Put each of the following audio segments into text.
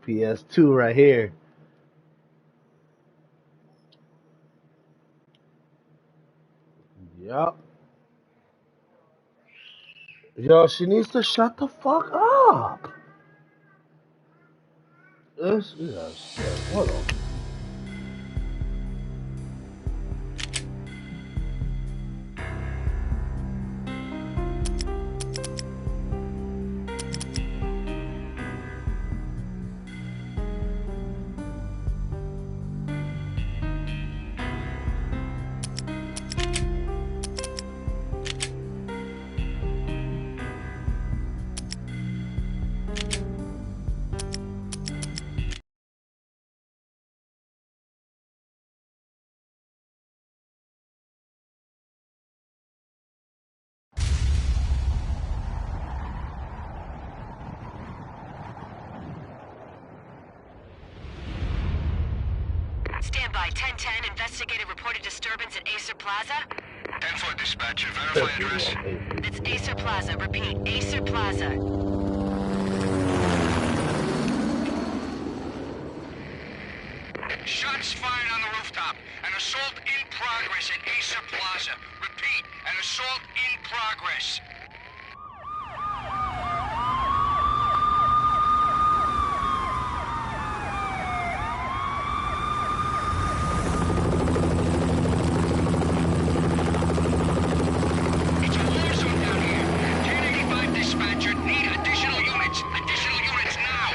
PS2 right here. Yup. Yo, she needs to shut the fuck up. This, yes, what up? Stand by 1010. Investigated reported disturbance at Acer Plaza. 10-4 dispatcher. Verify address. It's Acer Plaza. Repeat, Acer Plaza. Shots fired on the rooftop. An assault in progress at Acer Plaza. Repeat, an assault in progress. It's a war zone down here. 1085 dispatcher. Need additional units. Additional units now.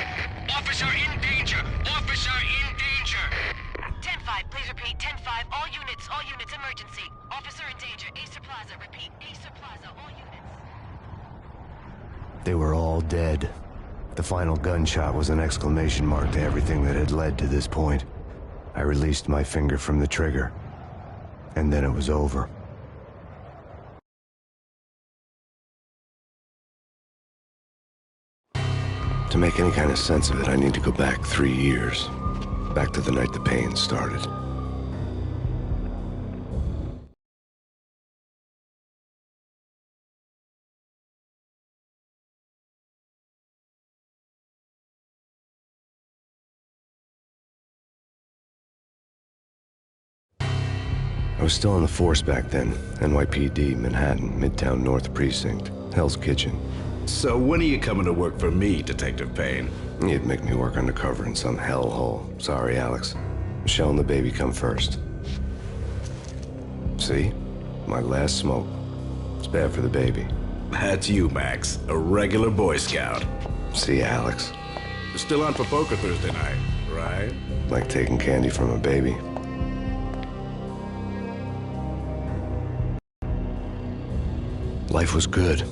Officer in danger. Officer in danger. 10-5, please repeat. 10-5, all units, emergency. Officer in danger. Acer Plaza. Repeat, Acer Plaza, all units. They were all dead. The final gunshot was an exclamation mark to everything that had led to this point. I released my finger from the trigger, and then it was over. To make any kind of sense of it, I need to go back 3 years. Back to the night the Payne started. I was still on the force back then. NYPD, Manhattan, Midtown North Precinct, Hell's Kitchen. So when are you coming to work for me, Detective Payne? You'd make me work undercover in some hellhole. Sorry, Alex. Michelle and the baby come first. See? My last smoke. It's bad for the baby. That's you, Max. A regular Boy Scout. See, Alex? Still on for poker Thursday night, right? Like taking candy from a baby. Life was good.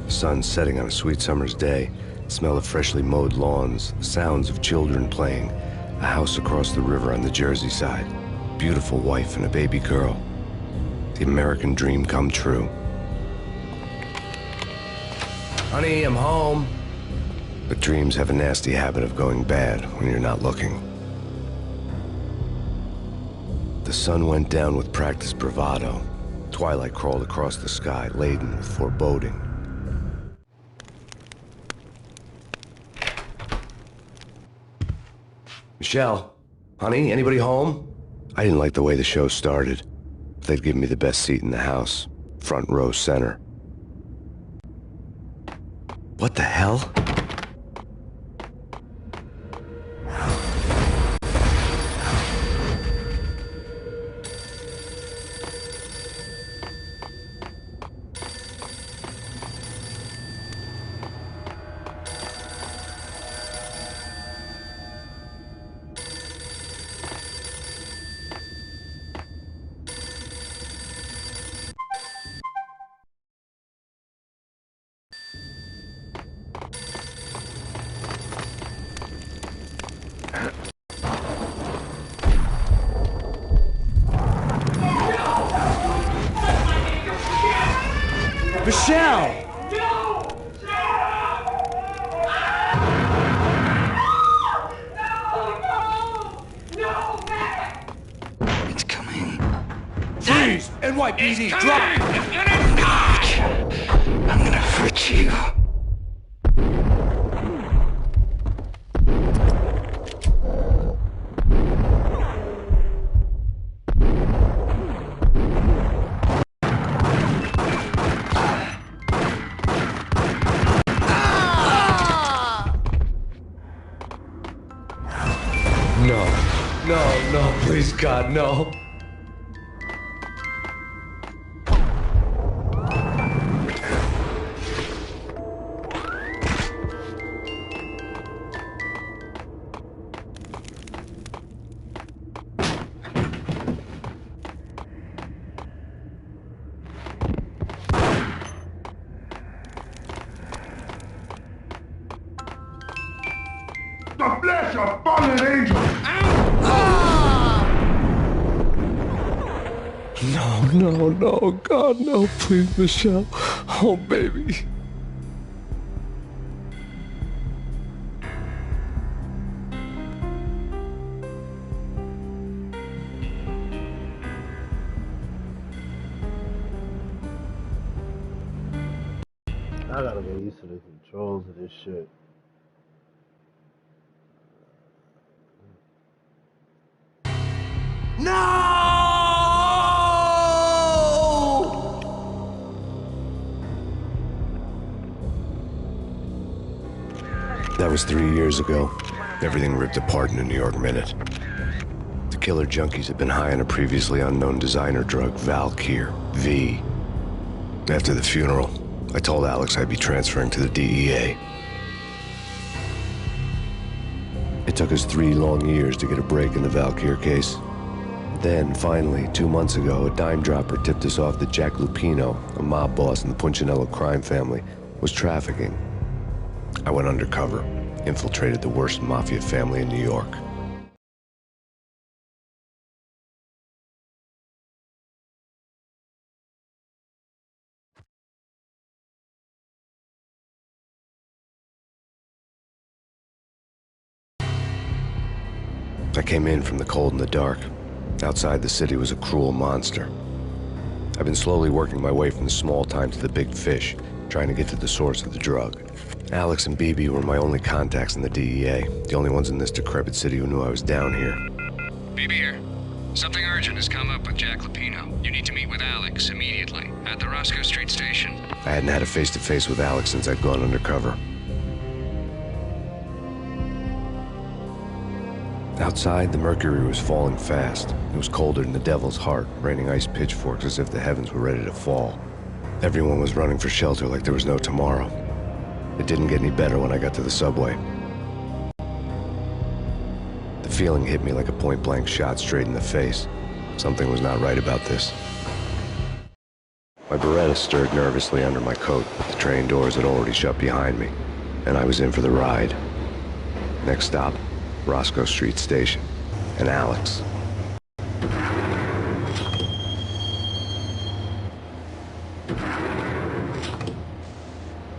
Sun setting on a sweet summer's day. Smell of freshly mowed lawns. The sounds of children playing. A house across the river on the Jersey side. Beautiful wife and a baby girl. The American dream come true. Honey, I'm home. But dreams have a nasty habit of going bad when you're not looking. The sun went down with practiced bravado. Twilight crawled across the sky, laden with foreboding. Michelle, honey, anybody home? I didn't like the way the show started. They'd give me the best seat in the house, front row center. What the hell? Michelle! It's coming. Freeze! NYPD, drop! I'm gonna hurt you. God, no. The flesh of fallen angels! No, God, no, please, Michelle. Oh, baby. I gotta get used to the controls of this shit. That was 3 years ago. Everything ripped apart in a New York minute. The killer junkies had been high on a previously unknown designer drug, Valkyr, V. After the funeral, I told Alex I'd be transferring to the DEA. It took us 3 long years to get a break in the Valkyr case. Then, finally, 2 months ago, a dime dropper tipped us off that Jack Lupino, a mob boss in the Punchinello crime family, was trafficking. I went undercover, infiltrated the worst mafia family in New York. I came in from the cold and the dark. Outside the city was a cruel monster. I've been slowly working my way from the small time to the big fish, trying to get to the source of the drug. Alex and BB were my only contacts in the DEA, the only ones in this decrepit city who knew I was down here. BB here. Something urgent has come up with Jack Lupino. You need to meet with Alex immediately at the Roscoe Street station. I hadn't had a face-to-face with Alex since I'd gone undercover. Outside, the mercury was falling fast. It was colder than the devil's heart, raining ice pitchforks as if the heavens were ready to fall. Everyone was running for shelter like there was no tomorrow. It didn't get any better when I got to the subway. The feeling hit me like a point-blank shot straight in the face. Something was not right about this. My Beretta stirred nervously under my coat, but the train doors had already shut behind me, and I was in for the ride. Next stop, Roscoe Street Station, and Alex.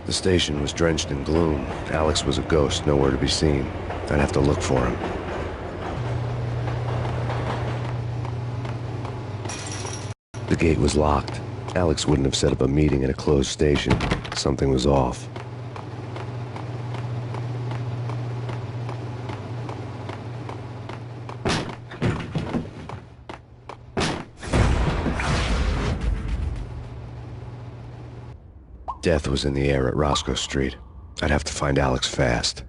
The station was drenched in gloom. Alex was a ghost, nowhere to be seen. I'd have to look for him. The gate was locked. Alex wouldn't have set up a meeting at a closed station. Something was off. Death was in the air at Roscoe Street. I'd have to find Alex fast.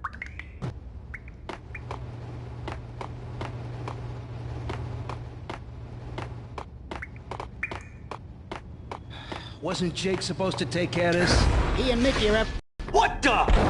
Wasn't Jake supposed to take care of this? He and Mickey are up. What the?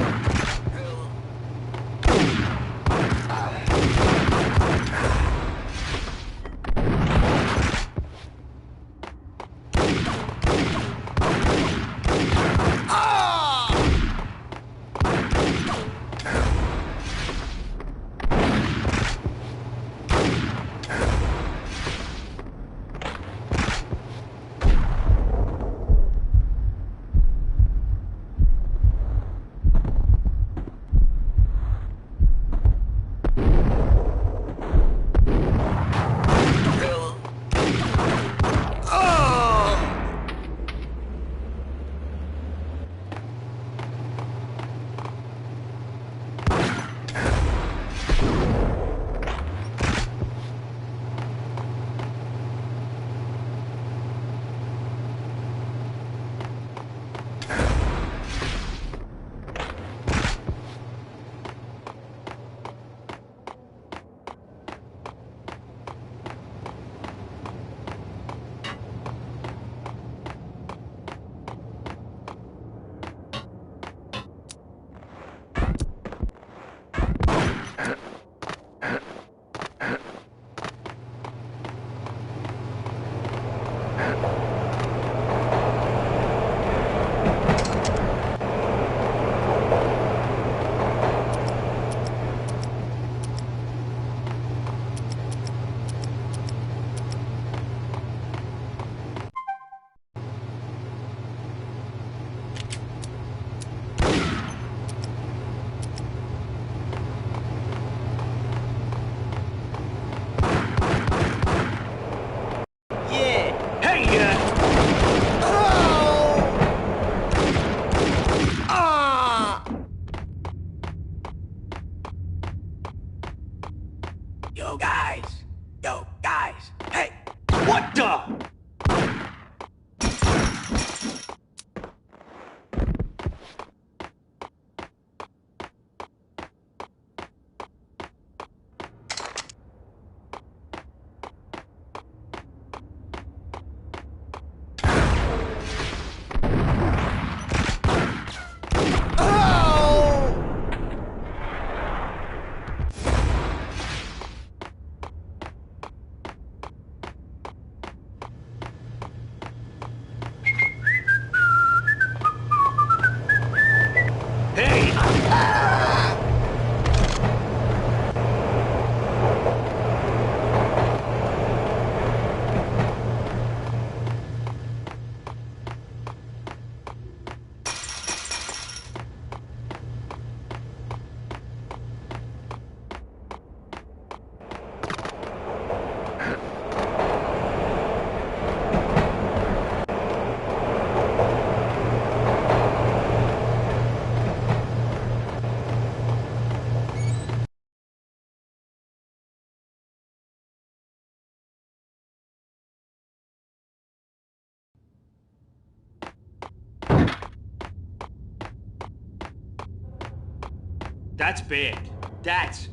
That's bad. That's...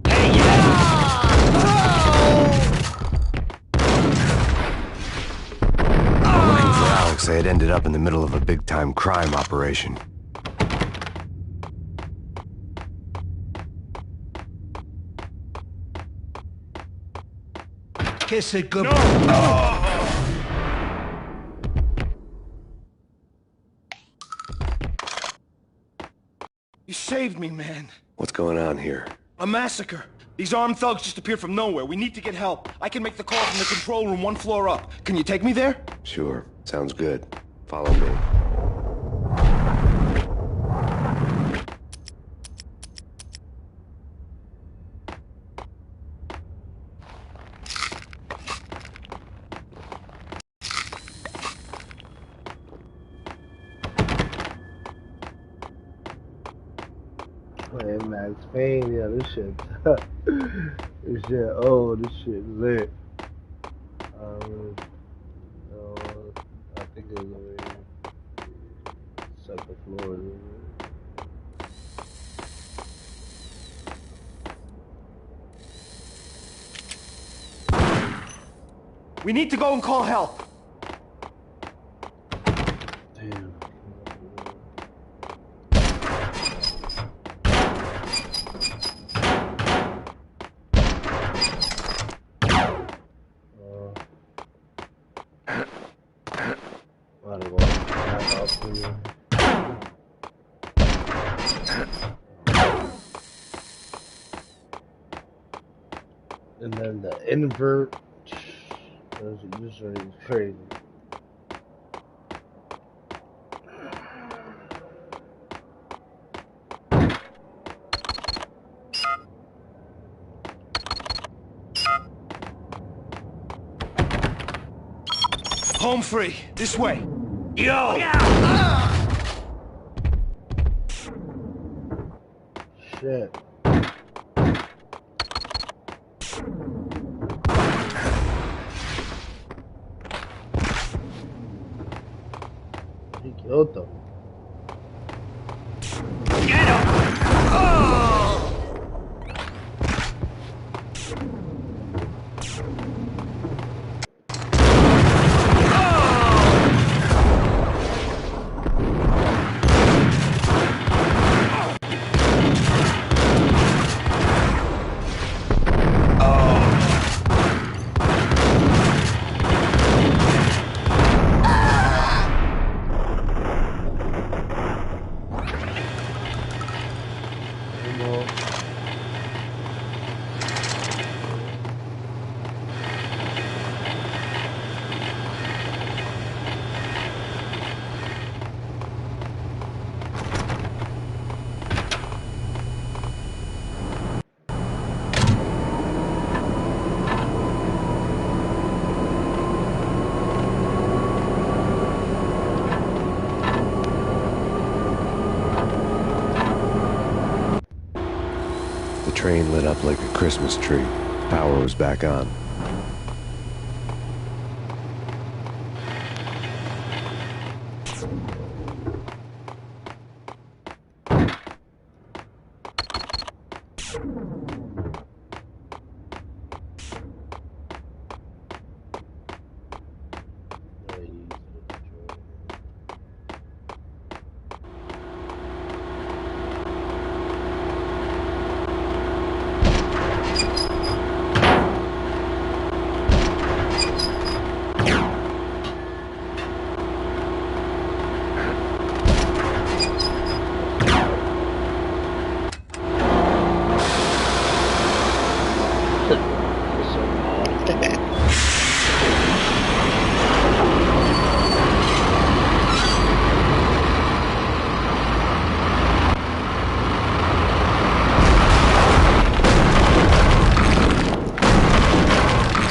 Luckily for Alex, they had ended up in the middle of a big-time crime operation. Kiss it goodbye. You saved me, man. What's going on here? A massacre. These armed thugs just appeared from nowhere. We need to get help. I can make the call from the control room 1 floor up. Can you take me there? Sure, sounds good. Follow me. Hey, Max Payne, yeah, this shit, this shit, oh, this shit lit. No, I think it was over here. Second floor. We need to go and call help. Damn. Gotta go back out for you. And then the invert, those usually crazy. Home free. This way. Yo! Shit. He killed them. Get him! The train lit up like a Christmas tree. Power was back on.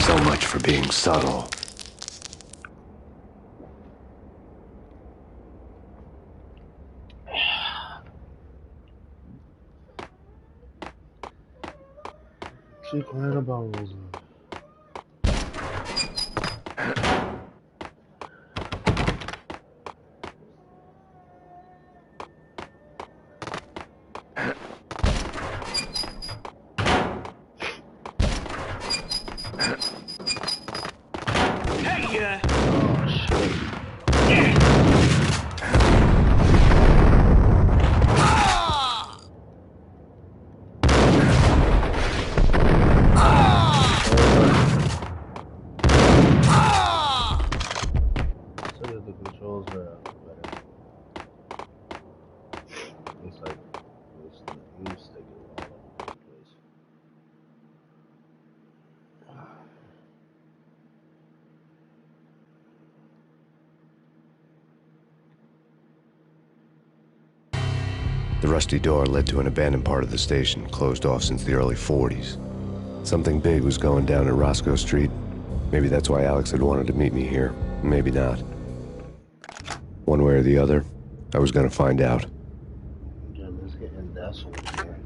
So much for being subtle. She crying about Rosa. The rusty door led to an abandoned part of the station, closed off since the early 40s. Something big was going down at Roscoe Street. Maybe that's why Alex had wanted to meet me here. Maybe not. One way or the other, I was gonna find out. Yeah, let's get in that here.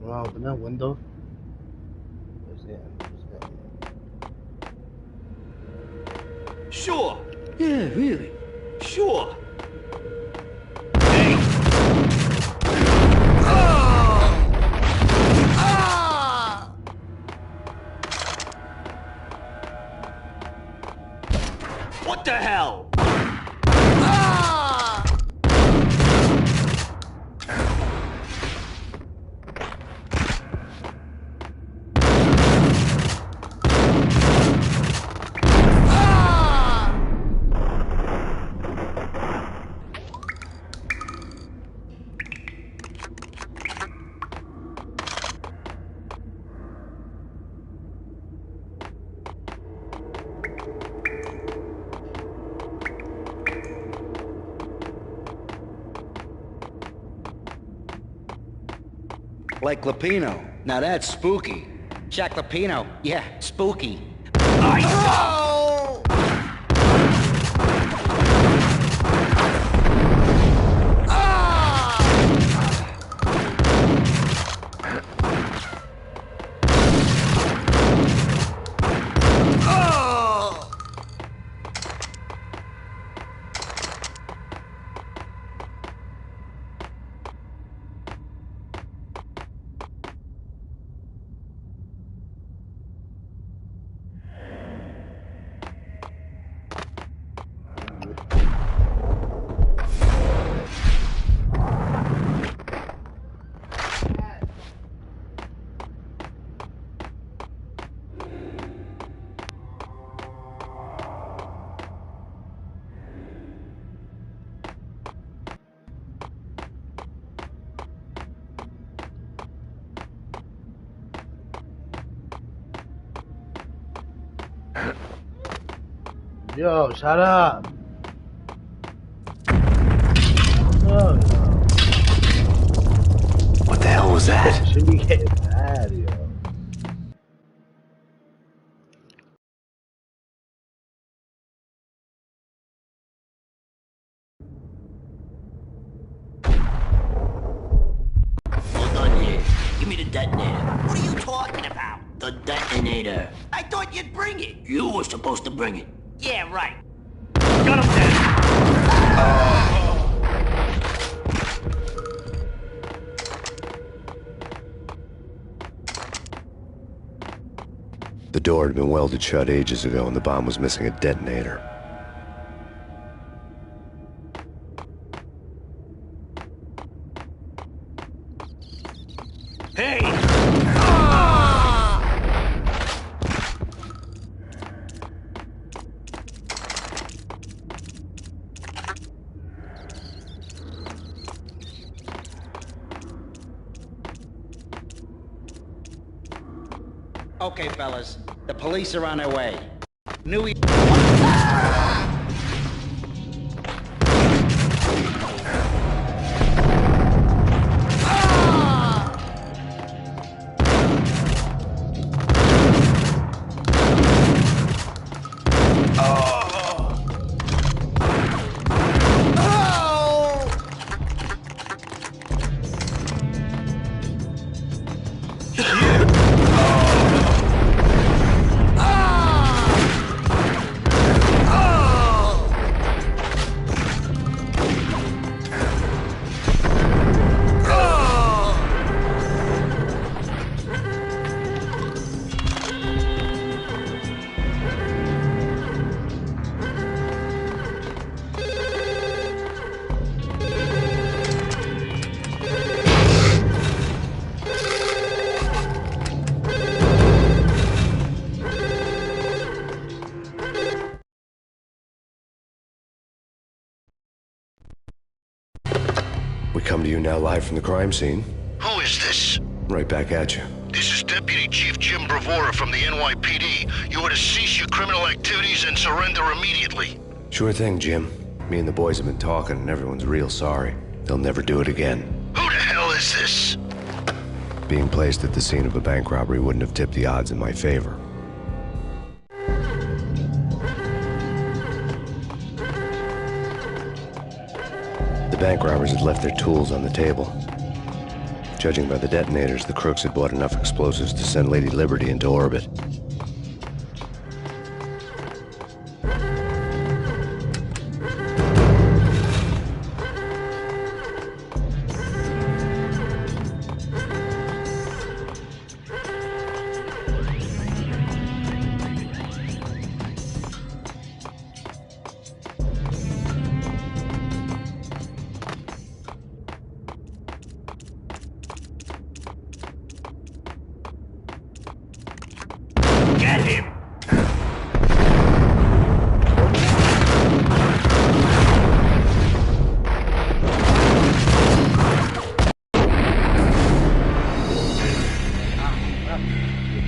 Well, open that window. Let's get in. Sure. Yeah, really. Sure. What the hell? Like Lapino. Now that's spooky. Jack Lapino. Yeah, spooky. Yo, shut up. Oh, What the hell was that? should be getting mad, yo. Hold on here. Give me the detonator. What are you talking about? The detonator. I thought you'd bring it. You were supposed to bring it. Yeah, right. Got him dead. The door had been welded shut ages ago and the bomb was missing a detonator. Hey! Okay, fellas. The police are on their way. Knew he... We come to you now live from the crime scene. Who is this? Right back at you. This is Deputy Chief Jim Bravura from the NYPD. You are to cease your criminal activities and surrender immediately. Sure thing, Jim. Me and the boys have been talking and everyone's real sorry. They'll never do it again. Who the hell is this? Being placed at the scene of a bank robbery wouldn't have tipped the odds in my favor. The bank robbers had left their tools on the table. Judging by the detonators, the crooks had bought enough explosives to send Lady Liberty into orbit. Get him!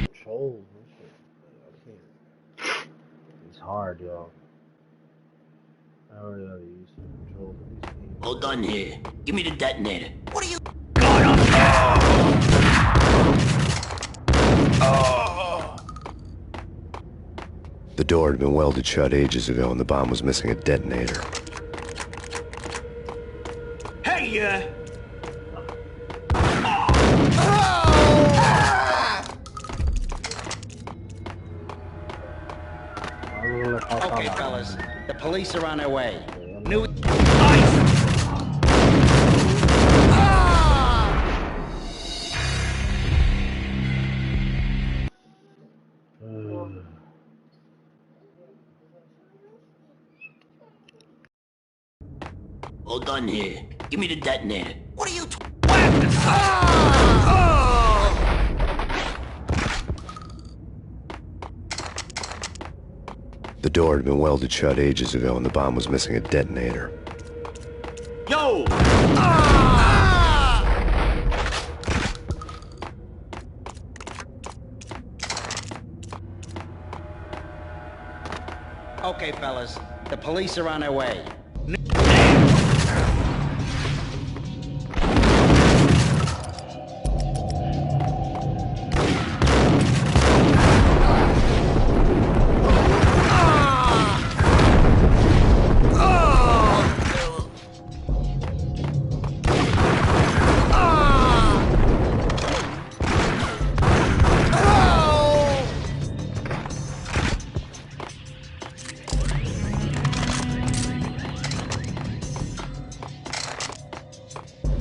Control. It's hard, y'all. I already know to use some controls of these games. All done here. Give me the detonator. What are you... The door had been welded shut ages ago and the bomb was missing a detonator. Hey, Okay, fellas. The police are on their way. New... All done here. Give me the detonator. What are you... The door had been welded shut ages ago and the bomb was missing a detonator. Yo! Okay, fellas. The police are on their way.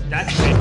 That's it.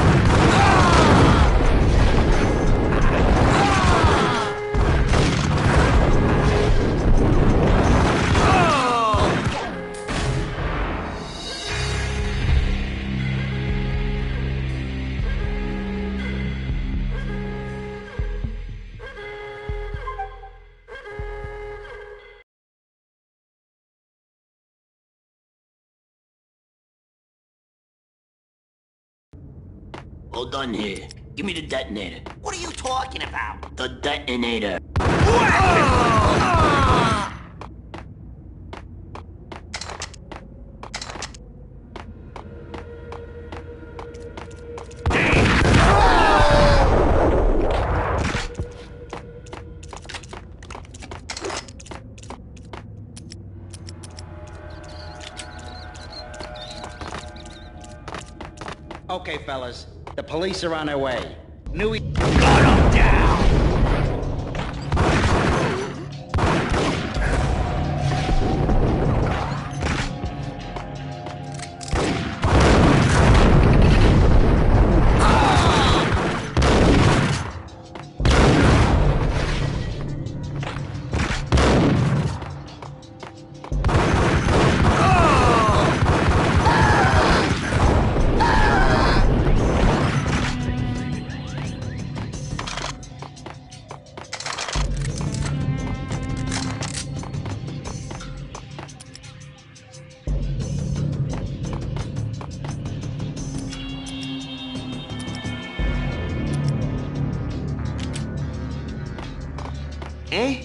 All done here. Give me the detonator. What are you talking about? The detonator. Okay, fellas. The police are on their way. Got him down! Eh?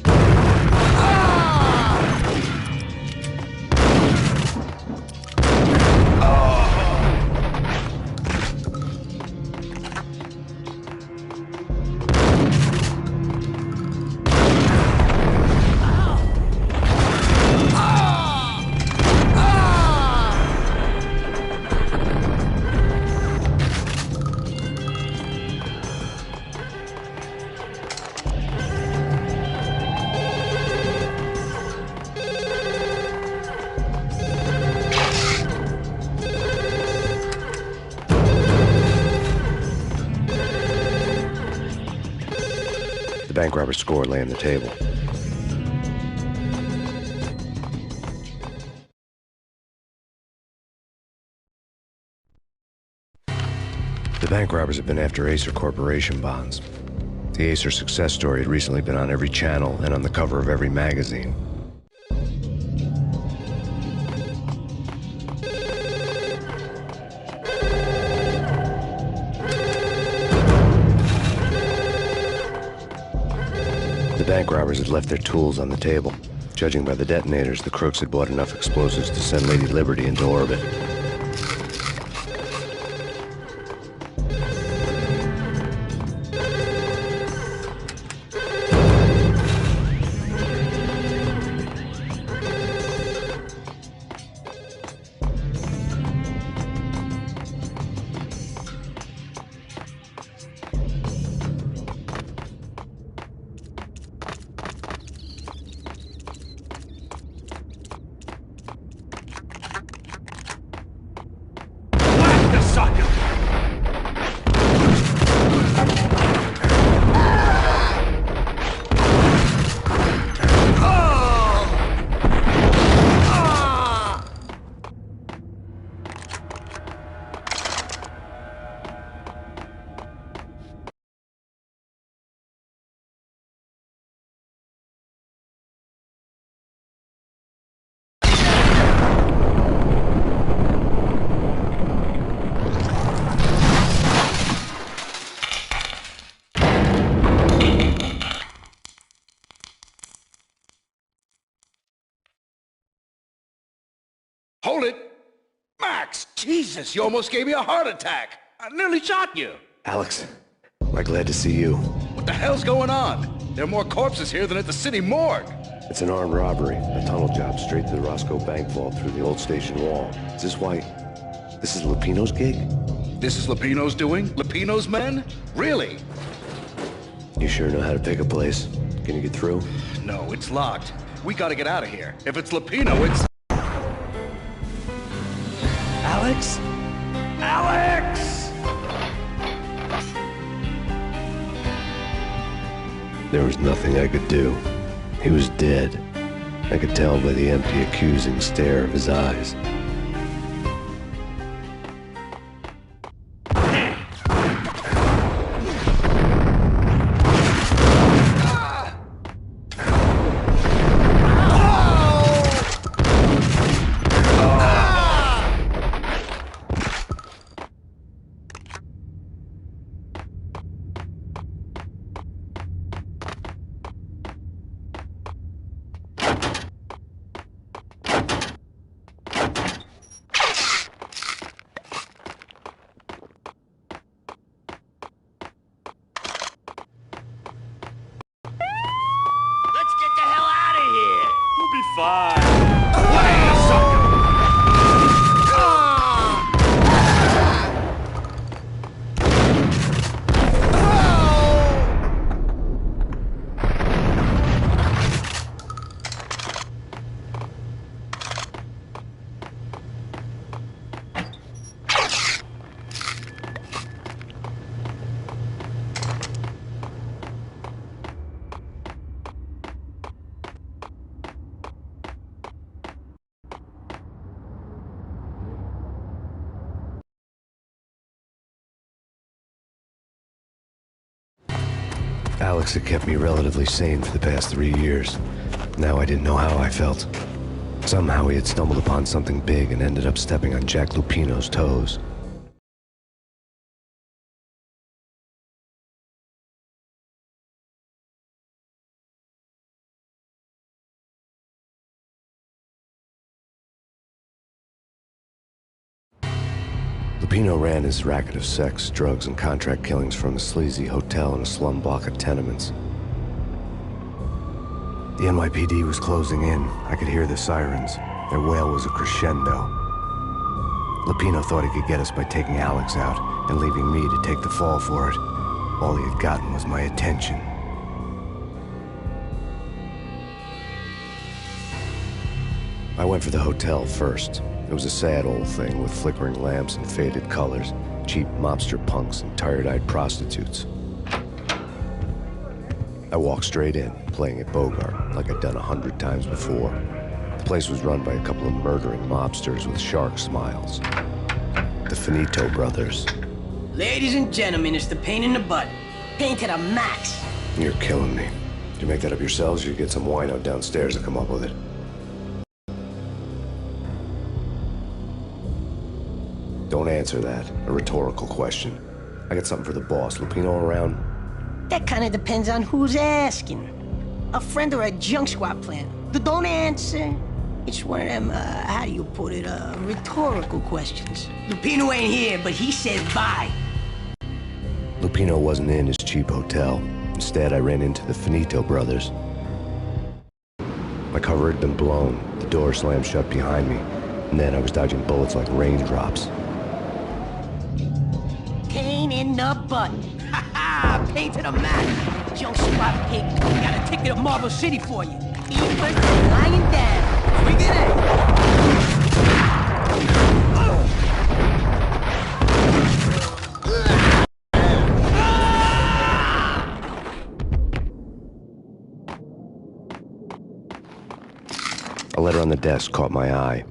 The bank robber's score lay on the table. The bank robbers had been after Acer Corporation bonds. The Acer success story had recently been on every channel and on the cover of every magazine. The bank robbers had left their tools on the table. Judging by the detonators, the crooks had bought enough explosives to send Lady Liberty into orbit. Hold it! Max! Jesus, you almost gave me a heart attack! I nearly shot you! Alex, we're glad to see you. What the hell's going on? There are more corpses here than at the city morgue! It's an armed robbery, a tunnel job straight to the Roscoe Bank vault through the old station wall. Is this why... this is Lupino's gig? This is Lupino's doing? Lupino's men? Really? You sure know how to pick a place. Can you get through? No, it's locked. We gotta get out of here. If it's Lupino, it's... Alex? Alex! There was nothing I could do. He was dead. I could tell by the empty, accusing stare of his eyes. Alex had kept me relatively sane for the past 3 years. Now I didn't know how I felt. Somehow he had stumbled upon something big and ended up stepping on Jack Lupino's toes. Lupino ran his racket of sex, drugs, and contract killings from a sleazy hotel in a slum block of tenements. The NYPD was closing in. I could hear the sirens. Their wail was a crescendo. Lupino thought he could get us by taking Alex out and leaving me to take the fall for it. All he had gotten was my attention. I went for the hotel first. It was a sad old thing with flickering lamps and faded colors, cheap mobster punks and tired-eyed prostitutes. I walked straight in, playing at Bogart, like I'd done 100 times before. The place was run by a couple of murdering mobsters with shark smiles. The Finito brothers. Ladies and gentlemen, it's the Payne in the butt. Payne to the max. You're killing me. Did you make that up yourselves, or you get some wino downstairs to come up with it? Don't answer that. A rhetorical question. I got something for the boss. Lupino around? That kind of depends on who's asking. A friend or a junk squad plan. Don't answer. It's one of them, how do you put it, rhetorical questions. Lupino ain't here, but he said bye. Lupino wasn't in his cheap hotel. Instead, I ran into the Finito brothers. My cover had been blown. The door slammed shut behind me. And then I was dodging bullets like raindrops. Payne in the butt. Ha ha! Payne to the max. Junk squad pig. Got a ticket to Marble City for you. Even lying down. Bring it in. A letter on the desk caught my eye.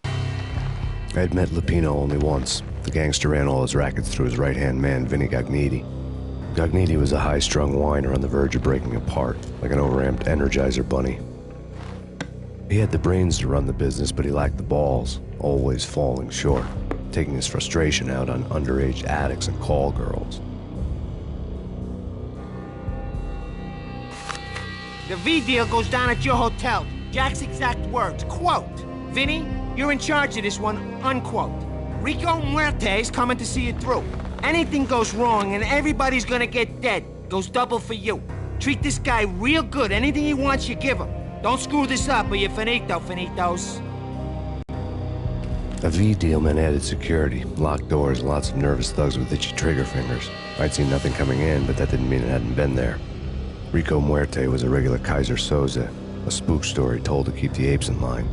I had met Lupino only once. The gangster ran all his rackets through his right-hand man, Vinny Gagniti. Gagniti was a high-strung whiner on the verge of breaking apart, like an overamped Energizer bunny. He had the brains to run the business, but he lacked the balls, always falling short, taking his frustration out on underage addicts and call girls. The V deal goes down at your hotel. Jack's exact words, quote, "Vinny, you're in charge of this one," unquote. Rico Muerte's coming to see you through. Anything goes wrong and everybody's gonna get dead. Goes double for you. Treat this guy real good. Anything he wants, you give him. Don't screw this up or you're finito, finitos. A V deal meant added security, locked doors, and lots of nervous thugs with itchy trigger fingers. I'd seen nothing coming in, but that didn't mean it hadn't been there. Rico Muerte was a regular Kaiser Soze, a spook story told to keep the apes in line.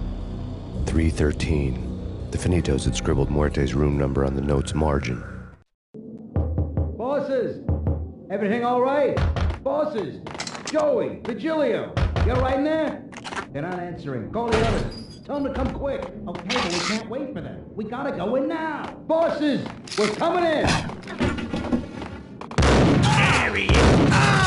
313. The Finitos had scribbled Muerte's room number on the note's margin. Bosses! Everything all right? Bosses! Joey! Vigilio! You all right in there? They're not answering. Call the others. Tell them to come quick. Okay, but we can't wait for them. We gotta go in now. Bosses! We're coming in! There he is! Ah!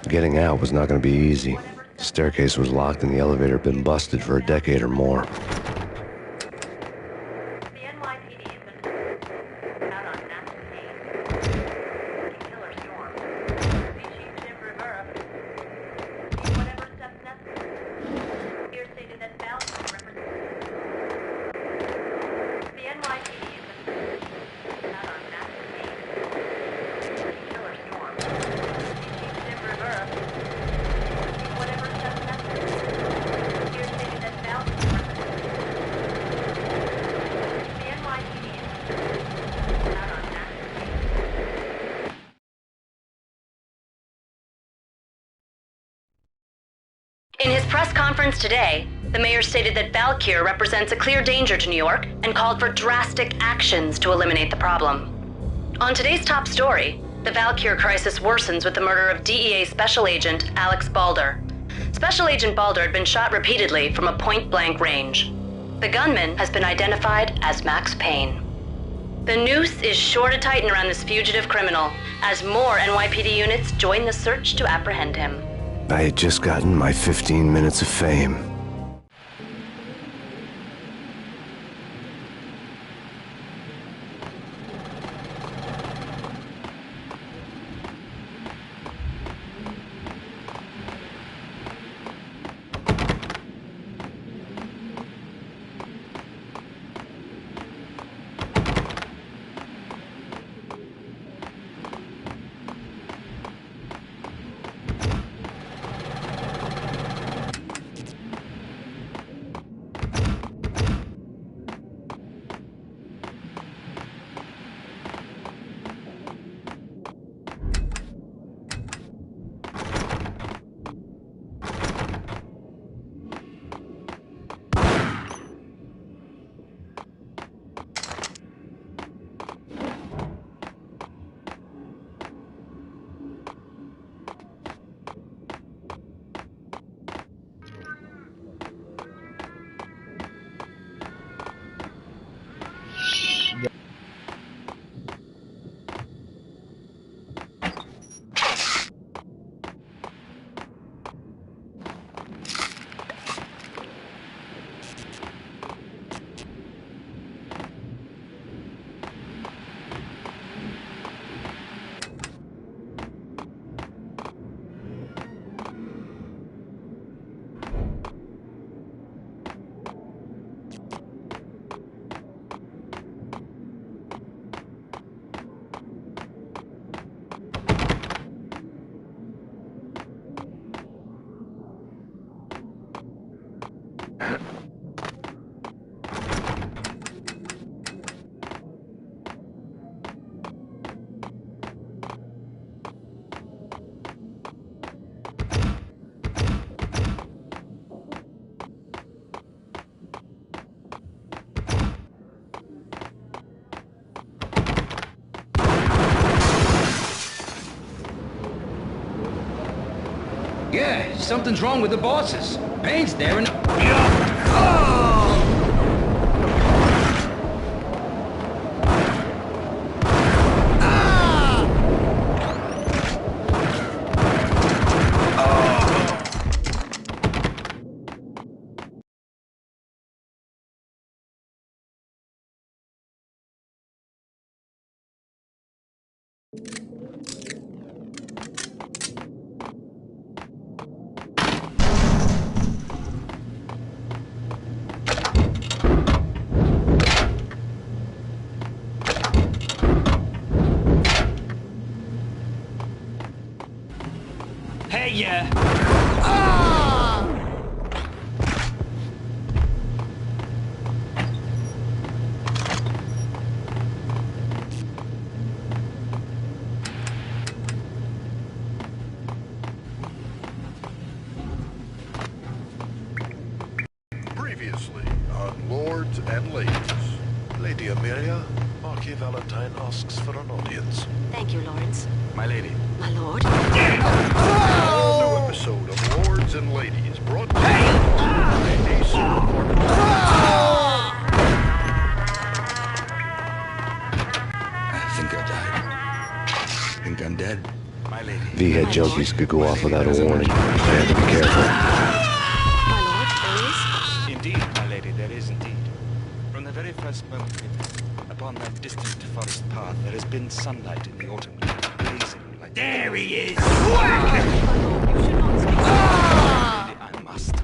Getting out was not going to be easy. The staircase was locked and the elevator had been busted for a decade or more. press conference today, the mayor stated that Valkyr represents a clear danger to New York and called for drastic actions to eliminate the problem. On today's top story, the Valkyr crisis worsens with the murder of DEA Special Agent Alex Balder. Special Agent Balder had been shot repeatedly from a point-blank range. The gunman has been identified as Max Payne. The noose is sure to tighten around this fugitive criminal as more NYPD units join the search to apprehend him. I had just gotten my 15 minutes of fame. Yeah, something's wrong with the bosses. Payne's there and... Hey, yeah. Previously on Lords and Ladies. Lady Amelia, Marquis Valentine asks for an audience. Thank you, Lawrence. My lady. My lord. A new episode of Lords and Ladies brought to you by Ace Report. I think I died. Think I'm dead. My lady. V-head junkies could go off without a warning. I had to be careful. My lord, there is? Indeed, my lady, there is indeed. From the very first moment upon that distant forest path, there has been sunlight in the autumn, blazing like... There he is!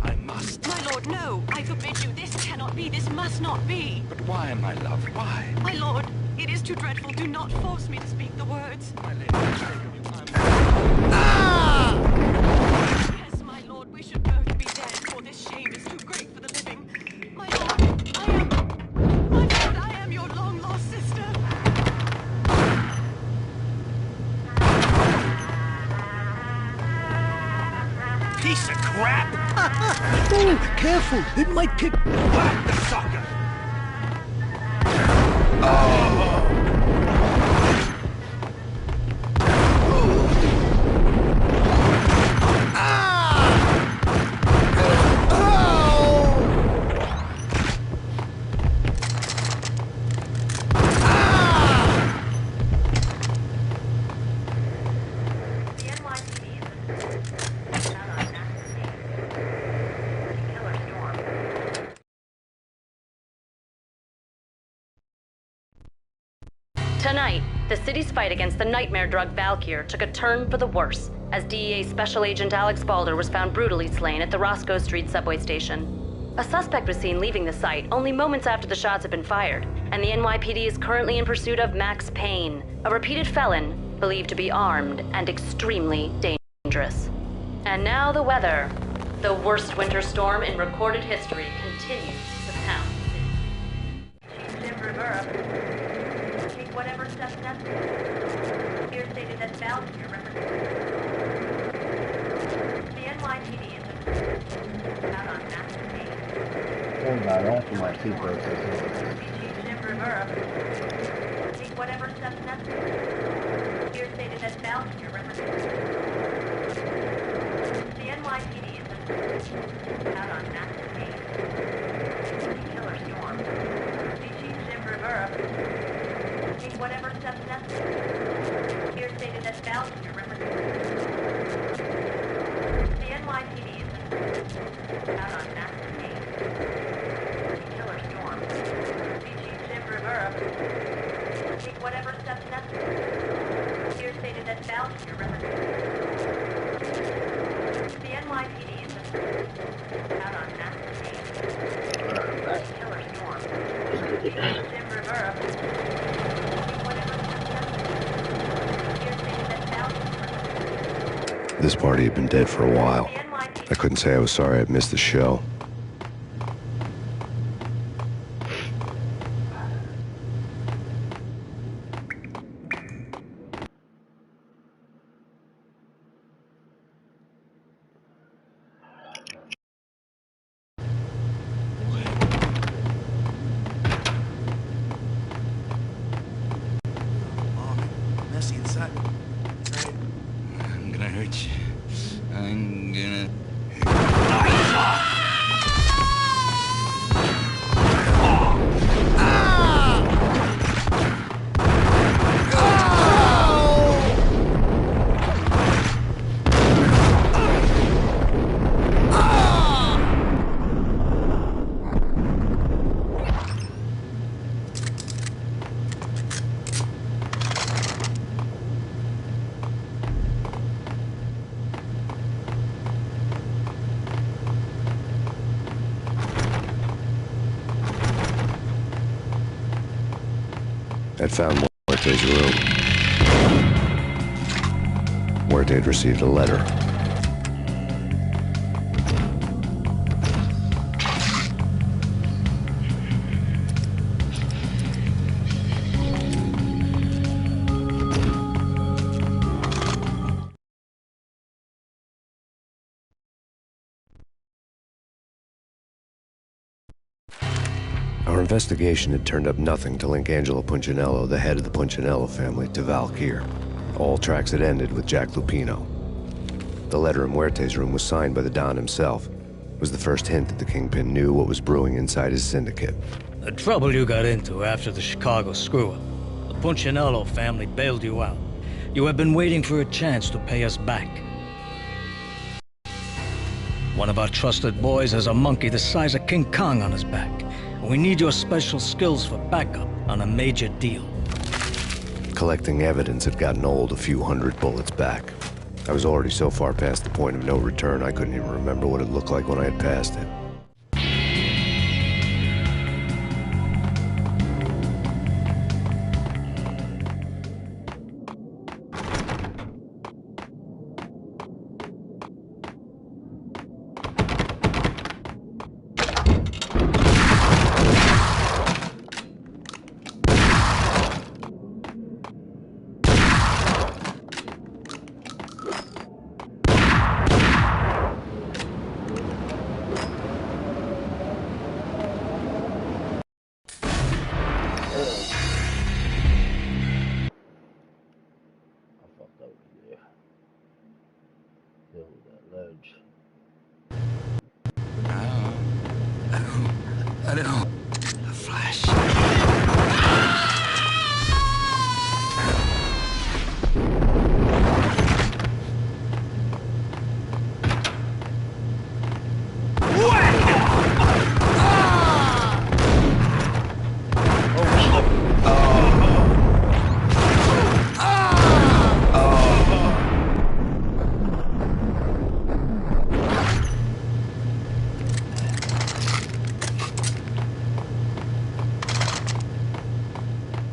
I must. My lord, no! I forbid you. This cannot be. This must not be. But why, my love, why? My lord, it is too dreadful. Do not force me to speak the words. My lady, Yes, my lord, we should both be dead, for this shame is too great for the living. My lord, I am your long-lost sister. piece of crap! Oh, careful! It might kick... Whack the sucker! Tonight, the city's fight against the nightmare drug Valkyr took a turn for the worse as DEA Special Agent Alex Balder was found brutally slain at the Roscoe Street subway station. A suspect was seen leaving the site only moments after the shots had been fired, and the NYPD is currently in pursuit of Max Payne, a repeated felon believed to be armed and extremely dangerous. And now the weather. The worst winter storm in recorded history continues to pound the city. Take whatever steps necessary. Here stated that Valkyr represents the NYPD is out on Max Payne. What about that for my seatbelt? Take whatever steps necessary. Here stated that Valkyr represents the NYPD is out on Max Payne. Killer storm. Take whatever steps necessary. Here stated that Valkyr represents the NYPD is out on Max Payne. Killer storm. Take whatever steps necessary. Here stated that Valkyr represents the NYPD is out on Max Payne. Killer storm. This party had been dead for a while. I couldn't say I was sorry I'd missed the show. Messy inside. I'm gonna hurt you. I'm gonna... I'd found Muerte's room. Muerte had received a letter. Our investigation had turned up nothing to link Angelo Punchinello, the head of the Punchinello family, to Valkyr. All tracks had ended with Jack Lupino. The letter in Muerte's room was signed by the Don himself. It was the first hint that the Kingpin knew what was brewing inside his syndicate. The trouble you got into after the Chicago screw-up. The Punchinello family bailed you out. You have been waiting for a chance to pay us back. One of our trusted boys has a monkey the size of King Kong on his back. We need your special skills for backup on a major deal. Collecting evidence had gotten old a few hundred bullets back. I was already so far past the point of no return, I couldn't even remember what it looked like when I had passed it.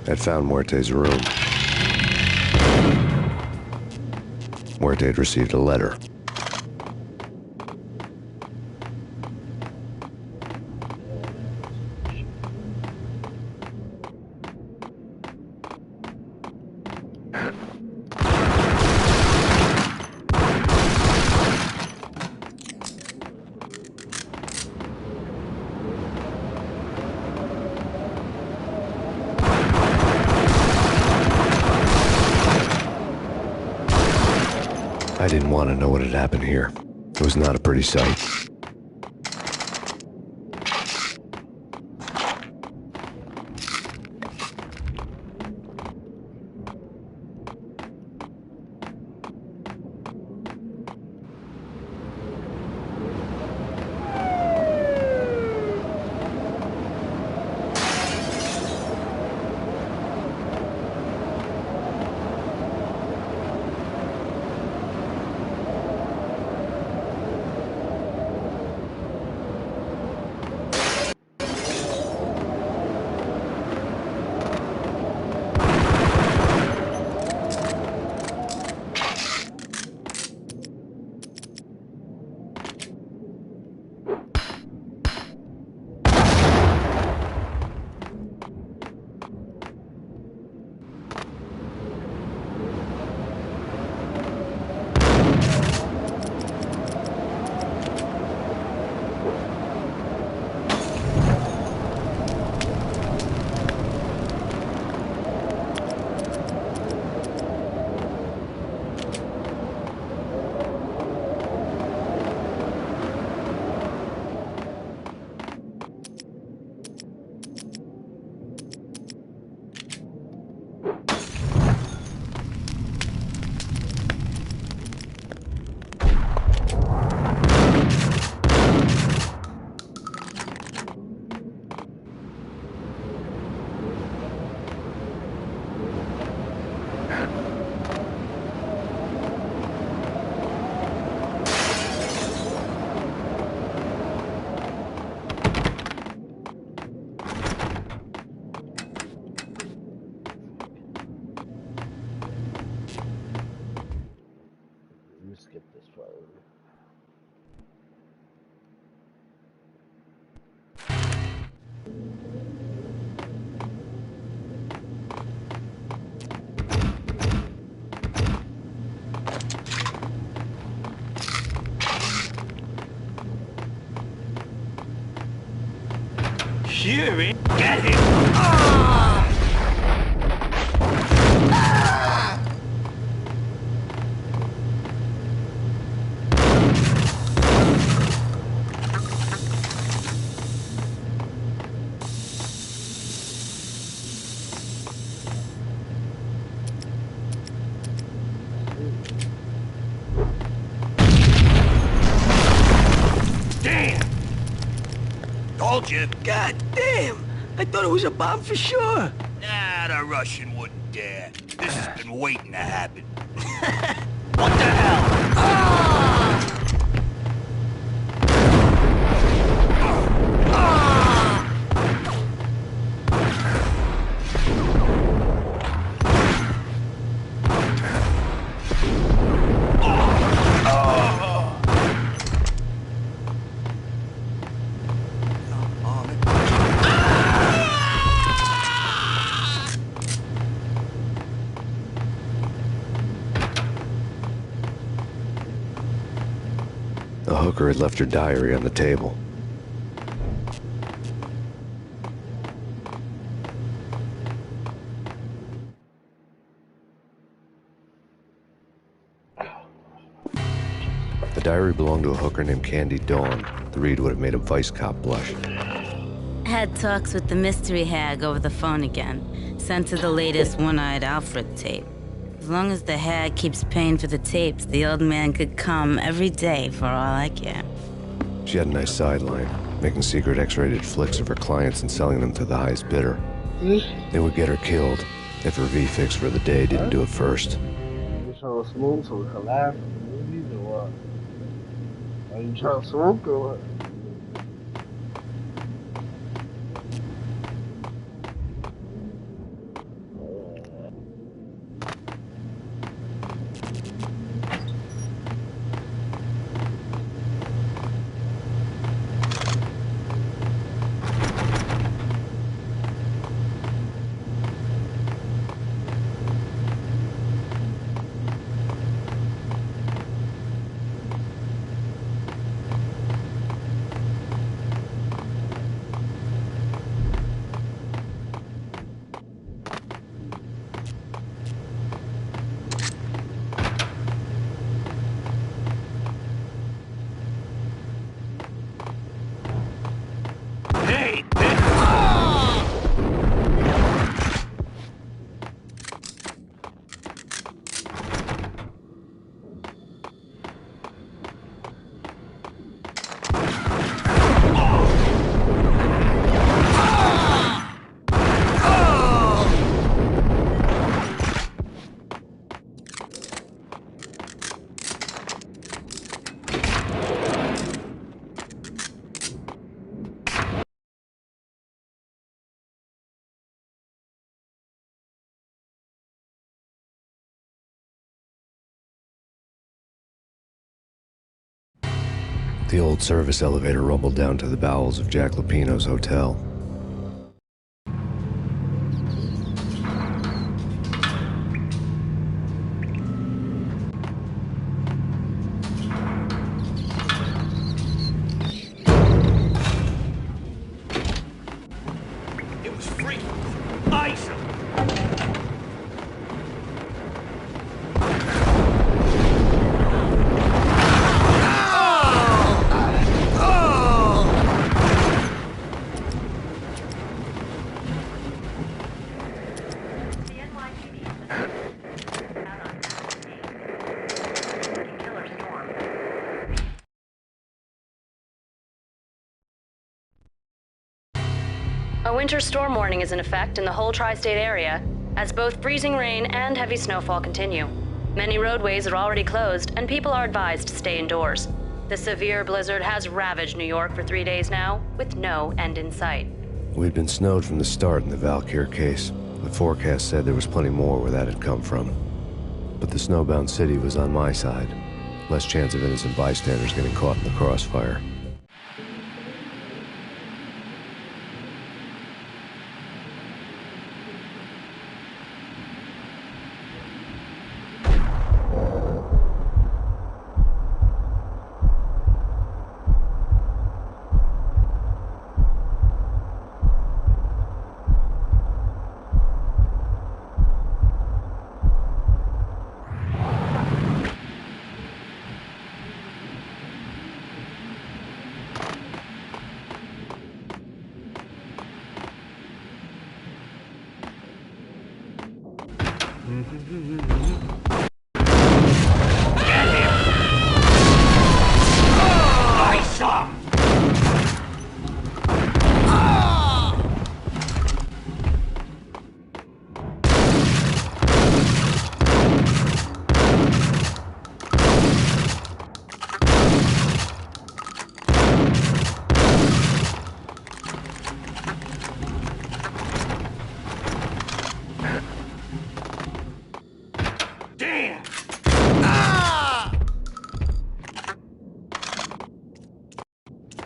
had found Muerte's room. Muerte had received a letter. I didn't want to know what had happened here. It was not a pretty sight. Skip this part. Fury, get him! Ah! Ah! Damn! Told you. God damn! I thought it was a bomb for sure. Nah, the Russian wouldn't dare. This has been waiting to happen. What the hell? Ah! The hooker had left her diary on the table. The diary belonged to a hooker named Candy Dawn. The read would have made a vice cop blush. Had talks with the mystery hag over the phone again. Sent her the latest One-Eyed Alfred tape. As long as the hag keeps paying for the tapes, the old man could come every day for all I care. She had a nice sideline, making secret X-rated flicks of her clients and selling them to the highest bidder. They would get her killed if her V-fix for the day didn't do it first. You trying to smoke so we can laugh at the movies or what? Are you trying to smoke or what? The old service elevator rumbled down to the bowels of Jack Lupino's hotel. It was free. Ice. A winter storm warning is in effect in the whole tri-state area, as both freezing rain and heavy snowfall continue. Many roadways are already closed, and people are advised to stay indoors. The severe blizzard has ravaged New York for 3 days now, with no end in sight. We'd been snowed from the start in the Valkyr case. The forecast said there was plenty more where that had come from. But the snowbound city was on my side. Less chance of innocent bystanders getting caught in the crossfire.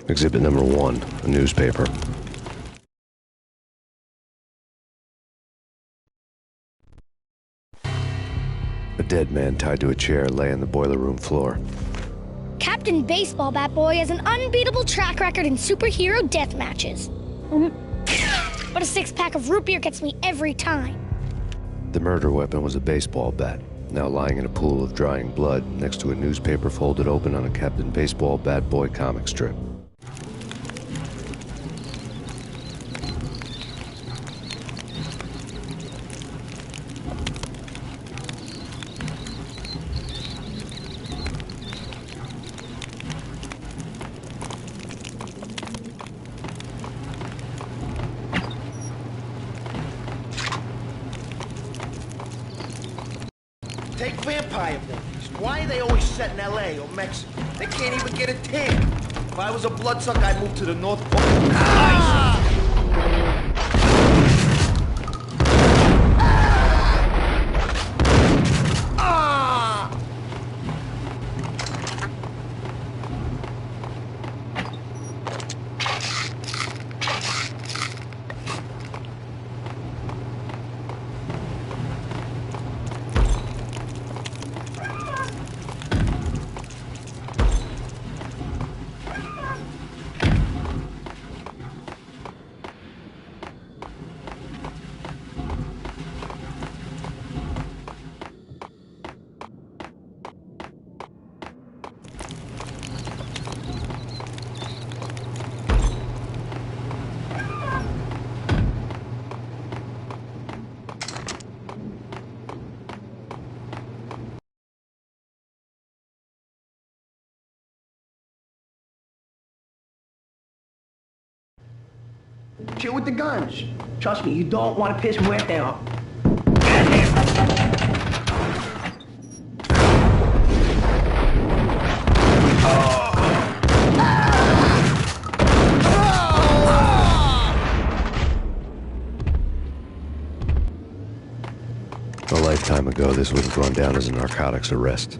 Exhibit number 1, a newspaper. A dead man tied to a chair lay on the boiler room floor. Captain Baseball Bat Boy has an unbeatable track record in superhero death matches. But a 6-pack of root beer gets me every time. The murder weapon was a baseball bat, now lying in a pool of drying blood next to a newspaper folded open on a Captain Baseball Bat Boy comic strip. Take vampire movies. Why are they always set in L.A. or Mexico? They can't even get a tan. If I was a bloodsucker, I'd move to the North Pole. Chill with the guns. Trust me, you don't want to piss Muerte off. A lifetime ago, this would have gone down as a narcotics arrest.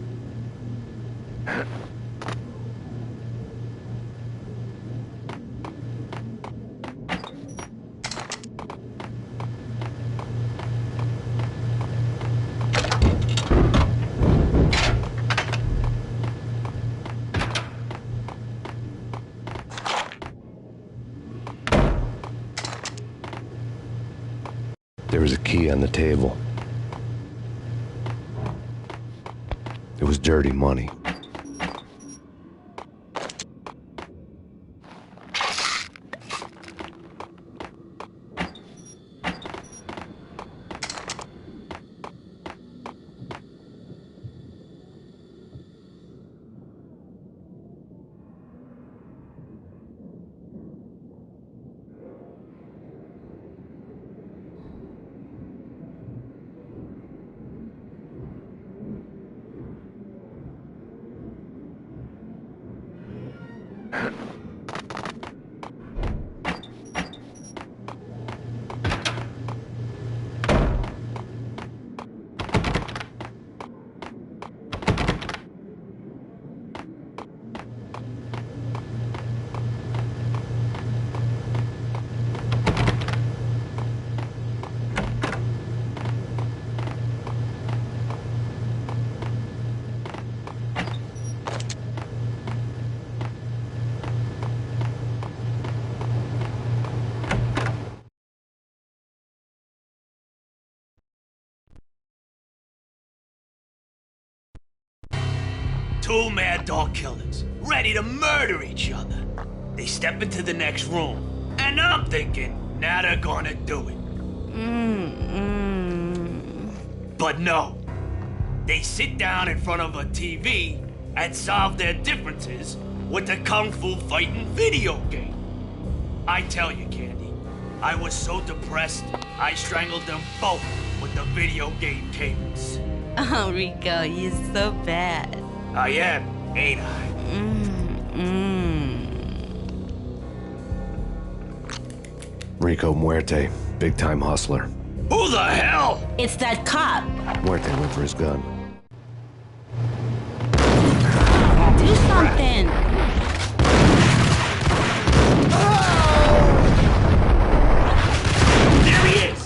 There was a key on the table. It was dirty money. Two mad dog killers, ready to murder each other. They step into the next room, and I'm thinking, now they're gonna do it. But no. They sit down in front of a TV and solve their differences with a kung fu fighting video game. I tell you, Candy, I was so depressed, I strangled them both with the video game cables. Oh, Rico, you're so bad. I am, ain't I? Rico Muerte, big-time hustler. Who the hell? It's that cop. Muerte went for his gun. Do something. There he is.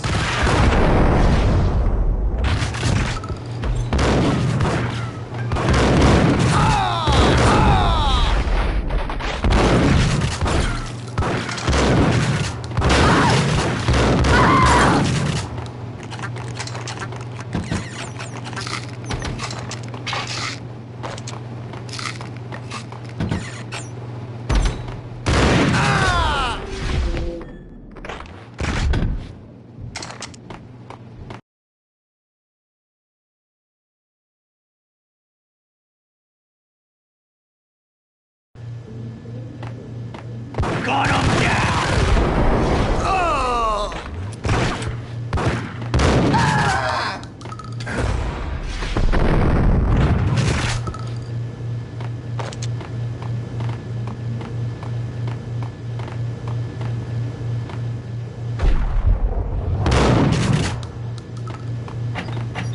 Got him down! Oh!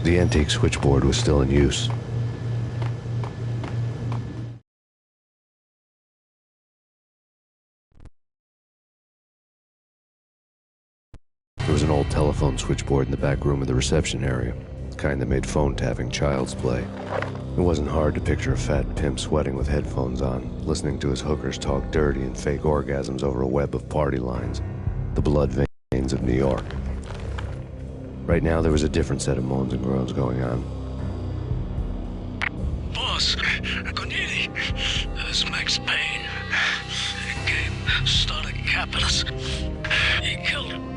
The antique switchboard was still in use. There was an old telephone switchboard in the back room of the reception area, the kind that made phone tapping child's play. It wasn't hard to picture a fat pimp sweating with headphones on, listening to his hookers talk dirty and fake orgasms over a web of party lines, the blood veins of New York. Right now, there was a different set of moans and groans going on. Boss, Corneli, this is Max Payne. He came, started capping us. He killed him.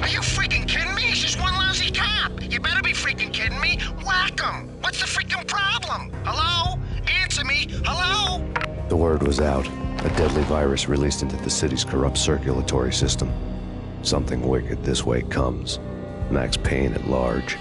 Are you freaking kidding me? He's just one lousy cop. You better be freaking kidding me. Whack him. What's the freaking problem? Hello? Answer me. Hello? The word was out. A deadly virus released into the city's corrupt circulatory system. Something wicked this way comes. Max Payne at large.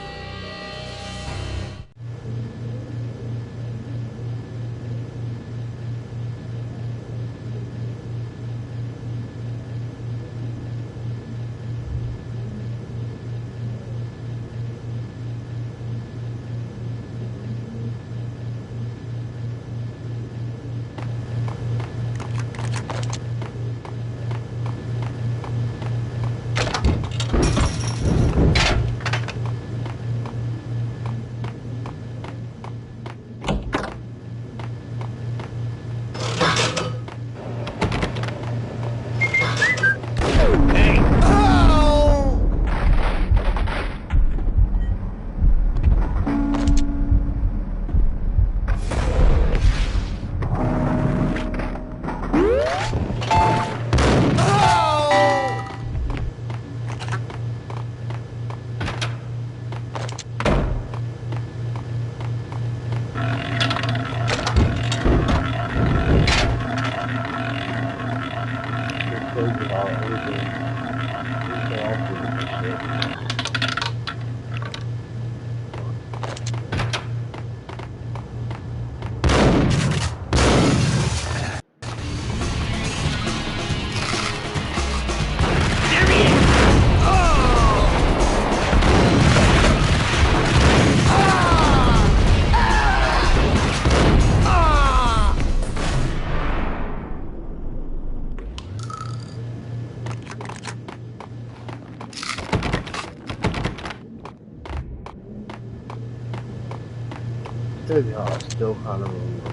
City Hall still kind of remote.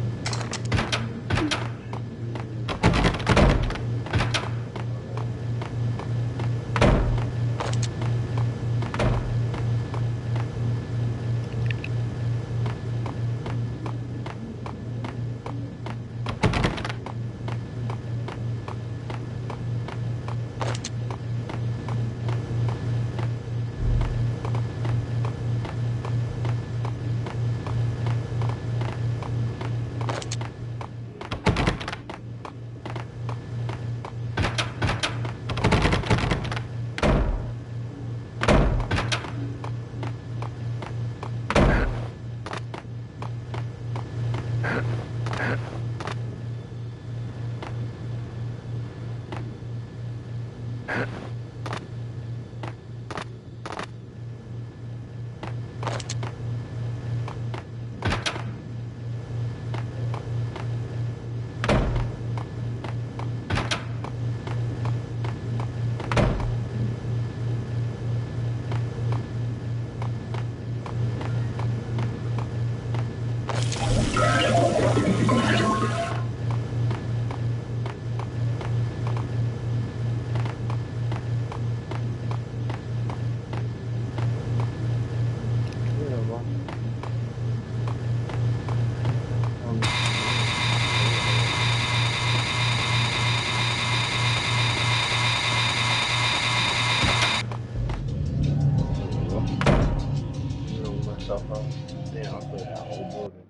Damn, I played that whole building.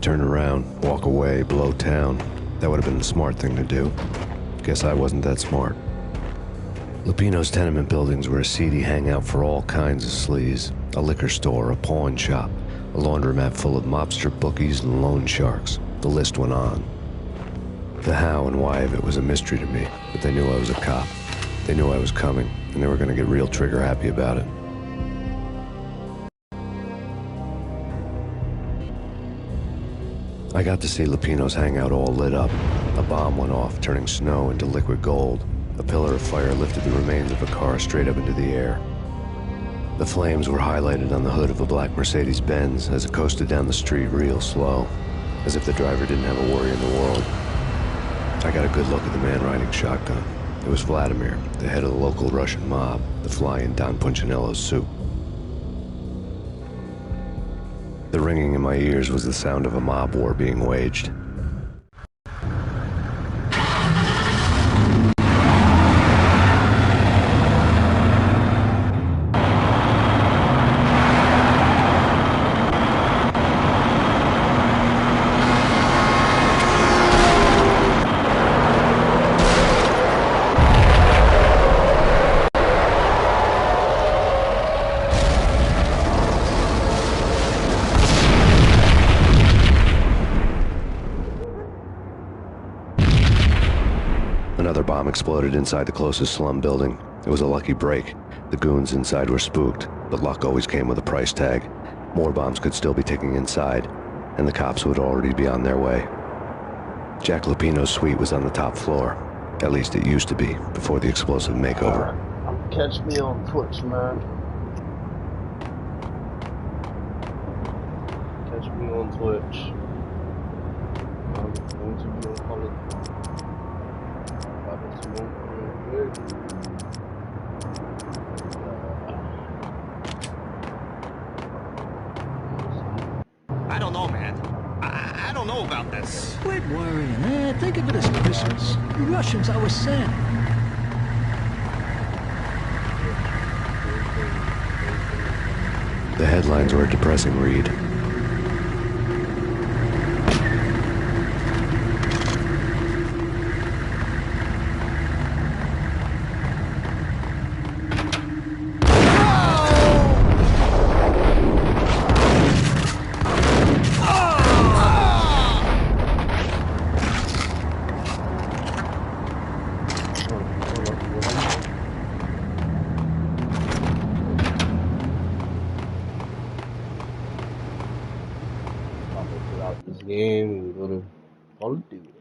Turn around, walk away, blow town. That would have been the smart thing to do. Guess I wasn't that smart. Lupino's tenement buildings were a seedy hangout for all kinds of sleaze. A liquor store, a pawn shop, a laundromat full of mobster bookies and loan sharks. The list went on. The how and why of it was a mystery to me, but they knew I was a cop. They knew I was coming, and they were going to get real trigger happy about it. I got to see Lupino's hangout all lit up. A bomb went off, turning snow into liquid gold. A pillar of fire lifted the remains of a car straight up into the air. The flames were highlighted on the hood of a black Mercedes-Benz as it coasted down the street real slow, as if the driver didn't have a worry in the world. I got a good look at the man riding shotgun. It was Vladimir, the head of the local Russian mob, the fly in Don Punchinello's suit. The ringing in my ears was the sound of a mob war being waged. Another bomb exploded inside the closest slum building. It was a lucky break. The goons inside were spooked, but luck always came with a price tag. More bombs could still be ticking inside, and the cops would already be on their way. Jack Lupino's suite was on the top floor. At least it used to be, before the explosive makeover. Catch me on Twitch, man. Catch me on Twitch. I'm going to be on Call of Duty. I don't know, man. I don't know about this. Quit worrying, Think of it as Christmas. The Russians are sad. The headlines were a depressing read. game and go to Call of Duty.